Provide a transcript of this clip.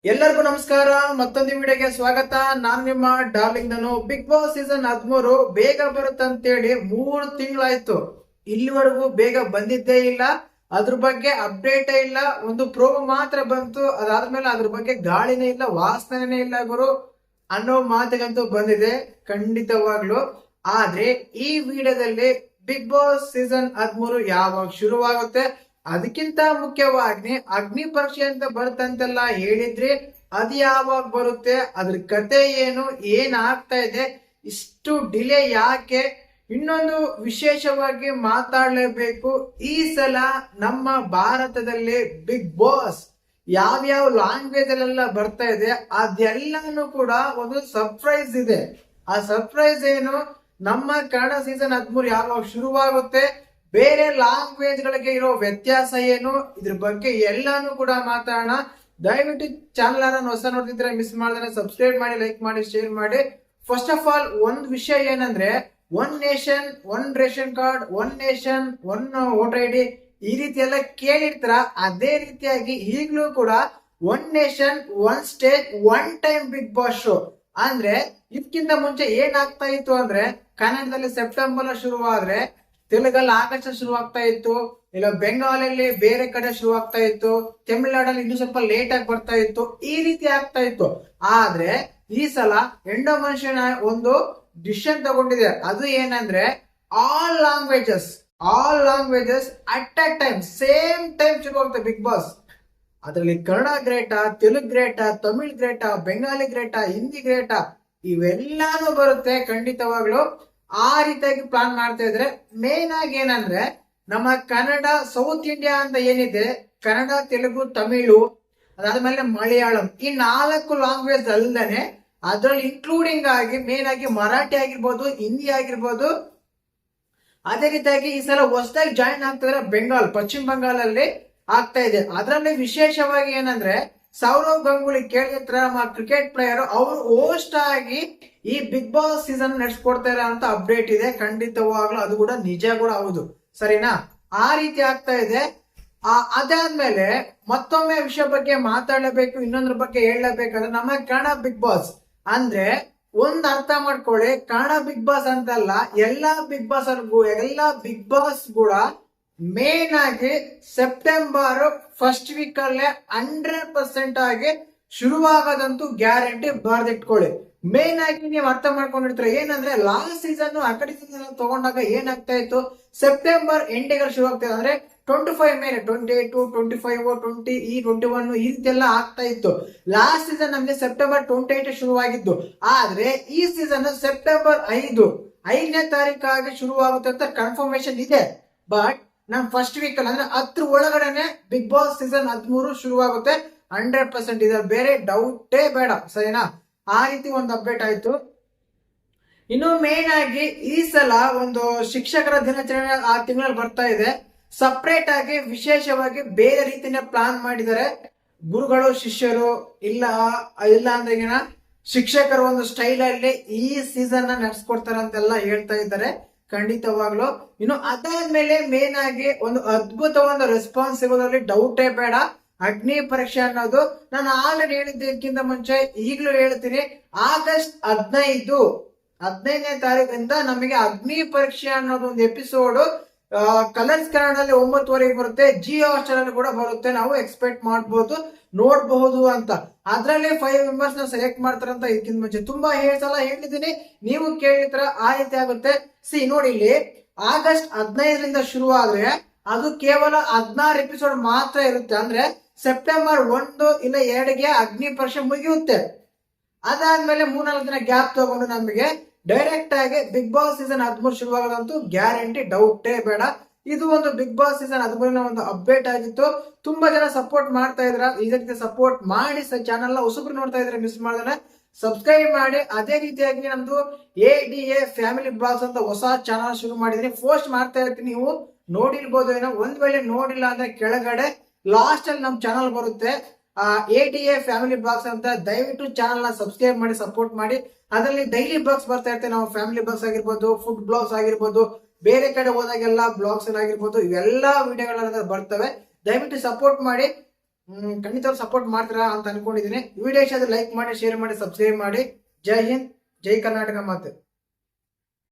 ಎಲ್ಲರಿಗೂ ನಮಸ್ಕಾರ. ಮತ್ತೊಂದು ವಿಡಿಯೋಗೆ ಸ್ವಾಗತ. ನಾನು ನಿಮ್ಮ ಡಾರ್ಲಿಂಗ್ ನಾನು. ಬಿಗ್ ಬಾಸ್ ಸೀಸನ್ 13 ಬೇಗ ಬರುತ್ತಂತೇಳಿ 3 ತಿಂಗಳಾಯ್ತು. ಇಲ್ಲಿವರೆಗೂ ಬೇಗ ಬಂದಿದ್ದೇ ಇಲ್ಲ. ಅದ್ರ ಬಗ್ಗೆ ಅಪ್ಡೇಟೇ ಇಲ್ಲ. ಒಂದು ಪ್ರೋಮೋ ಮಾತ್ರ ಬಂತು. ಅದಾದ್ಮೇಲೆ ಅದ್ರ ಬಗ್ಗೆ ಗಾಳಿನೇ ಇಲ್ಲ, ವಾಸನೆನೇ ಇಲ್ಲ ಗುರು ಅನ್ನೋ ಮಾತಿಗಂತೂ ಬಂದಿದೆ ಖಂಡಿತವಾಗ್ಲು. ಆದ್ರೆ ಈ ವಿಡಿಯೋದಲ್ಲಿ ಬಿಗ್ ಬಾಸ್ ಸೀಸನ್ 13 ಯಾವಾಗ ಶುರುವಾಗುತ್ತೆ, ಅದಕ್ಕಿಂತ ಮುಖ್ಯವಾಗಿ ಅಗ್ನಿ ಪರೀಕ್ಷೆ ಅಂತ ಬರುತ್ತಂತೆಲ್ಲ ಹೇಳಿದ್ರಿ, ಅದು ಯಾವಾಗ ಬರುತ್ತೆ, ಅದ್ರ ಕತೆ ಏನು, ಏನ್ ಆಗ್ತಾ ಇದೆ, ಇಷ್ಟು ಡಿಲೇ ಯಾಕೆ? ಇನ್ನೊಂದು ವಿಶೇಷವಾಗಿ ಮಾತಾಡಲೇಬೇಕು, ಈ ಸಲ ನಮ್ಮ ಭಾರತದಲ್ಲಿ ಬಿಗ್ ಬಾಸ್ ಯಾವ್ಯಾವ ಲ್ಯಾಂಗ್ವೇಜ್ ಅಲ್ಲೆಲ್ಲ ಬರ್ತಾ ಇದೆ ಅದೆಲ್ಲಾನು ಕೂಡ ಒಂದು ಸರ್ಪ್ರೈಸ್ ಇದೆ. ಆ ಸರ್ಪ್ರೈಸ್ ಏನು, ನಮ್ಮ ಕನ್ನಡ ಸೀಸನ್ 13 ಯಾವಾಗ ಶುರುವಾಗುತ್ತೆ, ಬೇರೆ ಲ್ಯಾಂಗ್ವೇಜ್ ಗಳಿಗೆ ಇರೋ ವ್ಯತ್ಯಾಸ ಏನು, ಇದ್ರ ಬಗ್ಗೆ ಎಲ್ಲಾನು ಕೂಡ ಮಾತಾಡೋಣ. ದಯವಿಟ್ಟು ಚಾನಲ್ ಹೊಸ ನೋಡ್ತಿದ್ರೆ ಮಿಸ್ ಮಾಡಿದ್ರೆ ಸಬ್ಸ್ಕ್ರೈಬ್ ಮಾಡಿ, ಲೈಕ್ ಮಾಡಿ, ಶೇರ್ ಮಾಡಿ. ಫಸ್ಟ್ ಆಫ್ ಆಲ್ ಒಂದು ವಿಷಯ ಏನಂದ್ರೆ, one nation one ration card, one nation one voter ID, ಈ ರೀತಿ ಎಲ್ಲ ಕೇಳಿರ್ತಾರ. ಅದೇ ರೀತಿಯಾಗಿ ಈಗಲೂ ಕೂಡ one nation one stage one time Bigg Boss show ಅಂದ್ರೆ, ಇದಕ್ಕಿಂತ ಮುಂಚೆ ಏನಾಗ್ತಾ ಇತ್ತು ಅಂದ್ರೆ, ಕನ್ನಡದಲ್ಲಿ ಸೆಪ್ಟೆಂಬರ್ ಶುರುವಾದ್ರೆ ತೆಲುಗಲ್ಲಿ ಆಗಸ್ಟ್ ಶುರುವಾಗ್ತಾ ಇತ್ತು, ಇಲ್ಲ ಬೆಂಗಾಲಲ್ಲಿ ಬೇರೆ ಕಡೆ ಶುರುವಾಗ್ತಾ ಇತ್ತು, ತಮಿಳುನಾಡಲ್ಲಿ ಇನ್ನೂ ಸ್ವಲ್ಪ ಲೇಟ್ ಆಗಿ ಬರ್ತಾ ಇತ್ತು, ಈ ರೀತಿ ಆಗ್ತಾ ಇತ್ತು. ಆದ್ರೆ ಈ ಸಲ ಎಂಡೋನೇಷಿಯನ್ ಒಂದು ಡಿಸಿಷನ್ ತಗೊಂಡಿದೆ. ಅದು ಏನಂದ್ರೆ, all languages at a time same time ಶುರುವಾಗುತ್ತೆ ಬಿಗ್ ಬಾಸ್. ಅದರಲ್ಲಿ ಕನ್ನಡ ಗ್ರೇಟಾ, ತೆಲುಗು ಗ್ರೇಟಾ, ತಮಿಳ್ ಗ್ರೇಟಾ, ಬೆಂಗಾಲಿ ಗ್ರೇಟಾ, ಹಿಂದಿ ಗ್ರೇಟಾ, ಇವೆಲ್ಲಾನು ಬರುತ್ತೆ ಖಂಡಿತವಾಗ್ಲು. ಆ ರೀತಿಯಾಗಿ ಪ್ಲಾನ್ ಮಾಡ್ತಾ ಇದ್ರೆ, ಮೇನ್ ಆಗಿ ಏನಂದ್ರೆ, ನಮ್ಮ ಕನ್ನಡ ಸೌತ್ ಇಂಡಿಯಾ ಅಂತ ಏನಿದೆ, ಕನ್ನಡ, ತೆಲುಗು, ತಮಿಳು, ಅದಾದ್ಮೇಲೆ ಮಲಯಾಳಂ, ಈ 4 ಲ್ಯಾಂಗ್ವೇಜ್ ಅಲ್ಲದೆ ಅದ್ರಲ್ಲಿ ಇನ್ಕ್ಲೂಡಿಂಗ್ ಆಗಿ ಮೇನ್ ಆಗಿ ಮರಾಠಿ ಆಗಿರ್ಬೋದು, ಹಿಂದಿ ಆಗಿರ್ಬೋದು. ಅದೇ ರೀತಿಯಾಗಿ ಈ ಸಲ ಹೊಸದಾಗಿ ಜಾಯಿನ್ ಆಗ್ತಿದ್ರೆ ಬೆಂಗಾಲ್, ಪಶ್ಚಿಮ ಬಂಗಾಳಲ್ಲಿ ಆಗ್ತಾ ಇದೆ. ಅದರಲ್ಲಿ ವಿಶೇಷವಾಗಿ ಏನಂದ್ರೆ, ಸೌರವ್ ಗಂಗೂಲಿ ಕೇಳಿದ್ರ ಕ್ರಿಕೆಟ್ ಪ್ಲೇಯರ್, ಅವರು ಹೋಸ್ಟ್ ಆಗಿ ಈ ಬಿಗ್ ಬಾಸ್ ಸೀಸನ್ ನಡೆಸ್ಕೊಡ್ತಾರೆ ಅಂತ ಅಪ್ಡೇಟ್ ಇದೆ. ಖಂಡಿತವಾಗ್ಲೂ ಅದು ಕೂಡ ನಿಜ ಕೂಡ ಹೌದು, ಸರಿನಾ? ಆ ರೀತಿ ಆಗ್ತಾ ಇದೆ. ಅದಾದ್ಮೇಲೆ ಮತ್ತೊಮ್ಮೆ ವಿಷಯ ಬಗ್ಗೆ ಮಾತಾಡಲೇಬೇಕು, ಇನ್ನೊಂದ್ರ ಬಗ್ಗೆ ಹೇಳಲೇಬೇಕಾದ್ರೆ, ನಮ್ಮ ಕನ್ನಡ ಬಿಗ್ ಬಾಸ್ ಅಂದ್ರೆ ಒಂದ್ ಅರ್ಥ ಮಾಡ್ಕೊಳ್ಳಿ, ಕನ್ನಡ ಬಿಗ್ ಬಾಸ್ ಅಂತಲ್ಲ, ಎಲ್ಲಾ ಬಿಗ್ ಬಾಸ್ ಕೂಡ ಮೇನ್ ಆಗಿ ಸೆಪ್ಟೆಂಬರ್ ಫಸ್ಟ್ ವೀಕ್ ಅಲ್ಲೇ 100% ಆಗಿ ಶುರುವಾಗದಂತೂ ಗ್ಯಾರಂಟಿ ಬರ್ದಿಟ್ಕೊಳ್ಳಿ. ಮೇನ್ ಆಗಿ ನೀವು ಅರ್ಥ ಮಾಡ್ಕೊಂಡಿರ್ತೀರ, ಏನಂದ್ರೆ ಲಾಸ್ಟ್ ಸೀಸನ್ ಆ ಕಡೆ ಸೀಸನ್ ತಗೊಂಡಾಗ ಏನಾಗ್ತಾ ಇತ್ತು, ಸೆಪ್ಟೆಂಬರ್ ಎಂಡಿಗೆ ಶುರು ಆಗ್ತದೆ. ಅಂದ್ರೆ 25 ಮೇಲೆ 28, 25, 20, 21 ಈ ರೀತಿ ಎಲ್ಲ ಆಗ್ತಾ ಇತ್ತು. ಲಾಸ್ಟ್ ಸೀಸನ್ ನಮ್ಗೆ ಸೆಪ್ಟೆಂಬರ್ 28 ಶುರುವಾಗಿದ್ದು, ಆದ್ರೆ ಈ ಸೀಸನ್ ಸೆಪ್ಟೆಂಬರ್ 5ನೇ ತಾರೀಕಾಗಿ ಶುರುವಾಗುತ್ತೆ ಅಂತ ಕನ್ಫರ್ಮೇಶನ್ ಇದೆ. ಬಟ್ ನಮ್ ಫಸ್ಟ್ ವೀಕ್ ಅಲ್ಲಿ ಅಂದ್ರೆ 10 ಒಳಗಡೆನೆ ಬಿಗ್ ಬಾಸ್ ಸೀಸನ್ 13 ಶುರುವಾಗುತ್ತೆ 100%. ಇದೆ, ಬೇರೆ ಡೌಟೇ ಬೇಡ, ಸರಿನಾ? ಆ ರೀತಿ ಒಂದು ಅಪ್ಡೇಟ್ ಆಯ್ತು. ಇನ್ನು ಮೇನ್ ಆಗಿ ಈ ಸಲ ಒಂದು ಶಿಕ್ಷಕರ ದಿನಾಚರಣೆ ಆ ತಿಂಗಳಲ್ಲಿ ಬರ್ತಾ ಇದೆ. ಸಪ್ರೇಟ್ ಆಗಿ ವಿಶೇಷವಾಗಿ ಬೇರೆ ರೀತಿನ ಪ್ಲಾನ್ ಮಾಡಿದ್ದಾರೆ. ಗುರುಗಳು ಶಿಷ್ಯರು ಇಲ್ಲ ಅಂದ್ರೆ ಶಿಕ್ಷಕರ ಒಂದು ಸ್ಟೈಲ್ ಅಲ್ಲಿ ಈ ಸೀಸನ್ ನಡೆಸ್ಕೊಡ್ತಾರೆ ಅಂತೆಲ್ಲ ಹೇಳ್ತಾ ಇದ್ದಾರೆ ಖಂಡಿತವಾಗ್ಲು. ಇನ್ನು ಅದಾದ್ಮೇಲೆ ಮೇನ್ ಆಗಿ ಒಂದು ಅದ್ಭುತವಾದ ರೆಸ್ಪಾನ್ಸ್ ಸಿಗೋದ್ರಲ್ಲಿ ಡೌಟೇ ಬೇಡ. ಅಗ್ನಿ ಪರೀಕ್ಷೆ ಅನ್ನೋದು ನಾನು ಆಲ್ರೆಡಿ ಹೇಳಿದ್ದಕ್ಕಿಂತ ಮುಂಚೆ ಈಗಲೂ ಹೇಳ್ತೀನಿ, ಆಗಸ್ಟ್ 15ನೇ ತಾರೀಕಿಂದ ನಮಗೆ ಅಗ್ನಿ ಪರೀಕ್ಷೆ ಅನ್ನೋದು ಒಂದು ಎಪಿಸೋಡ್ ಕಲರ್ಸ್ ಕನ್ನಡದಲ್ಲಿ 9:30 ಬರುತ್ತೆ, ಜಿಯೋ ಹಾಟ್‌ಸ್ಟಾರ್ ಅಲ್ಲಿ ಕೂಡ ಬರುತ್ತೆ. ನಾವು ಎಕ್ಸ್ಪೆಕ್ಟ್ ಮಾಡಬಹುದು, ನೋಡಬಹುದು ಅಂತ. ಅದ್ರಲ್ಲಿ 5 ಮೆಂಬರ್ಸ್ ನ ಸೆಲೆಕ್ಟ್ ಮಾಡ್ತಾರಂತ ಇದಕ್ಕಿಂತ ಮುಂಚೆ ತುಂಬಾ ಸಲ ಹೇಳಿದ್ದೀನಿ, ನೀವು ಕೇಳಿದ್ರ ಆ ರೀತಿ ಆಗುತ್ತೆ. ನೋಡಿ, ಇಲ್ಲಿ ಆಗಸ್ಟ್ 15ರಿಂದ ಶುರು ಆದ್ರೆ ಅದು ಕೇವಲ 16 ಎಪಿಸೋಡ್ ಮಾತ್ರ ಇರುತ್ತೆ. ಅಂದ್ರೆ ಸೆಪ್ಟೆಂಬರ್ 1 ಇಲ್ಲ 2ಗೆ ಅಗ್ನಿ ಪರೀಕ್ಷೆ ಮುಗಿಯುತ್ತೆ. ಅದಾದ್ಮೇಲೆ 3-4 ದಿನ ಗ್ಯಾಪ್ ತಗೊಂಡು ನಮಗೆ ಡೈರೆಕ್ಟ್ ಆಗಿ ಬಿಗ್ ಬಾಸ್ ಸೀಸನ್ 13 ಶುರುವಾಗದಂತೂ ಗ್ಯಾರಂಟಿ, ಡೌಟೇ ಬೇಡ. ಇದು ಒಂದು ಬಿಗ್ ಬಾಸ್ ಸೀಸನ್ 13ನ ಒಂದು ಅಪ್ಡೇಟ್ ಆಗಿತ್ತು. ತುಂಬಾ ಜನ ಸಪೋರ್ಟ್ ಮಾಡ್ತಾ ಇದ್ರ, ಇದಕ್ಕೆ ಸಪೋರ್ಟ್ ಮಾಡಿ ಚಾನಲ್ ಹೊಸಬ್ರು ನೋಡ್ತಾ ಇದ್ರೆ ಮಿಸ್ ಮಾಡಿದ್ರೆ ಸಬ್ಸ್ಕ್ರೈಬ್ ಮಾಡಿ. ಅದೇ ರೀತಿಯಾಗಿ ನಮ್ದು ADA ಫ್ಯಾಮಿಲಿ ಬ್ಲಾಗ್ಸ್ ಅಂತ ಹೊಸ ಚಾನಲ್ ಶುರು ಮಾಡಿದೀನಿ, ಪೋಸ್ಟ್ ಮಾಡ್ತಾ ಇರ್ತೀನಿ, ನೀವು ನೋಡಿರ್ಬೋದು ಏನೋ. ಒಂದ್ ವೇಳೆ ನೋಡಿಲ್ಲ ಅಂದ್ರೆ ಕೆಳಗಡೆ ಲಾಸ್ಟ್ ಅಲ್ಲಿ ನಮ್ ಚಾನಲ್ ಬರುತ್ತೆ, ADA ಫ್ಯಾಮಿಲಿ ಬ್ಲಾಗ್ಸ್ ಅಂತ. ದಯವಿಟ್ಟು ಚಾನಲ್ ನ ಸಬ್ಸ್ಕ್ರೈಬ್ ಮಾಡಿ, ಸಪೋರ್ಟ್ ಮಾಡಿ. ಅದರಲ್ಲಿ ಡೈಲಿ ಬ್ಲಾಗ್ಸ್ ಬರ್ತಾ ಇರ್ತೇವೆ ನಾವು, ಫ್ಯಾಮಿಲಿ ಬ್ಲಾಗ್ಸ್ ಆಗಿರ್ಬೋದು, ಫುಡ್ ಬ್ಲಾಗ್ಸ್ ಆಗಿರ್ಬೋದು, ಬೇರೆ ಕಡೆ ಹೋದಾಗೆಲ್ಲ ಬ್ಲಾಗ್ಸ್ ಆಗಿರ್ಬೋದು, ಇವೆಲ್ಲ ವಿಡಿಯೋಗಳ ಬರ್ತವೆ. ದಯವಿಟ್ಟು ಸಪೋರ್ಟ್ ಮಾಡಿ. ಖಂಡಿತ ಸಪೋರ್ಟ್ ಮಾಡ್ತೀರಾ ಅಂತ ಅನ್ಕೊಂಡಿದ್ದೀನಿ. ವಿಡಿಯೋ ಇಷ್ಟ ಆದ್ರೆ ಲೈಕ್ ಮಾಡಿ, ಶೇರ್ ಮಾಡಿ, ಸಬ್ಸ್ಕ್ರೈಬ್ ಮಾಡಿ. ಜೈ ಹಿಂದ್, ಜೈ ಕರ್ನಾಟಕ ಮಾತು.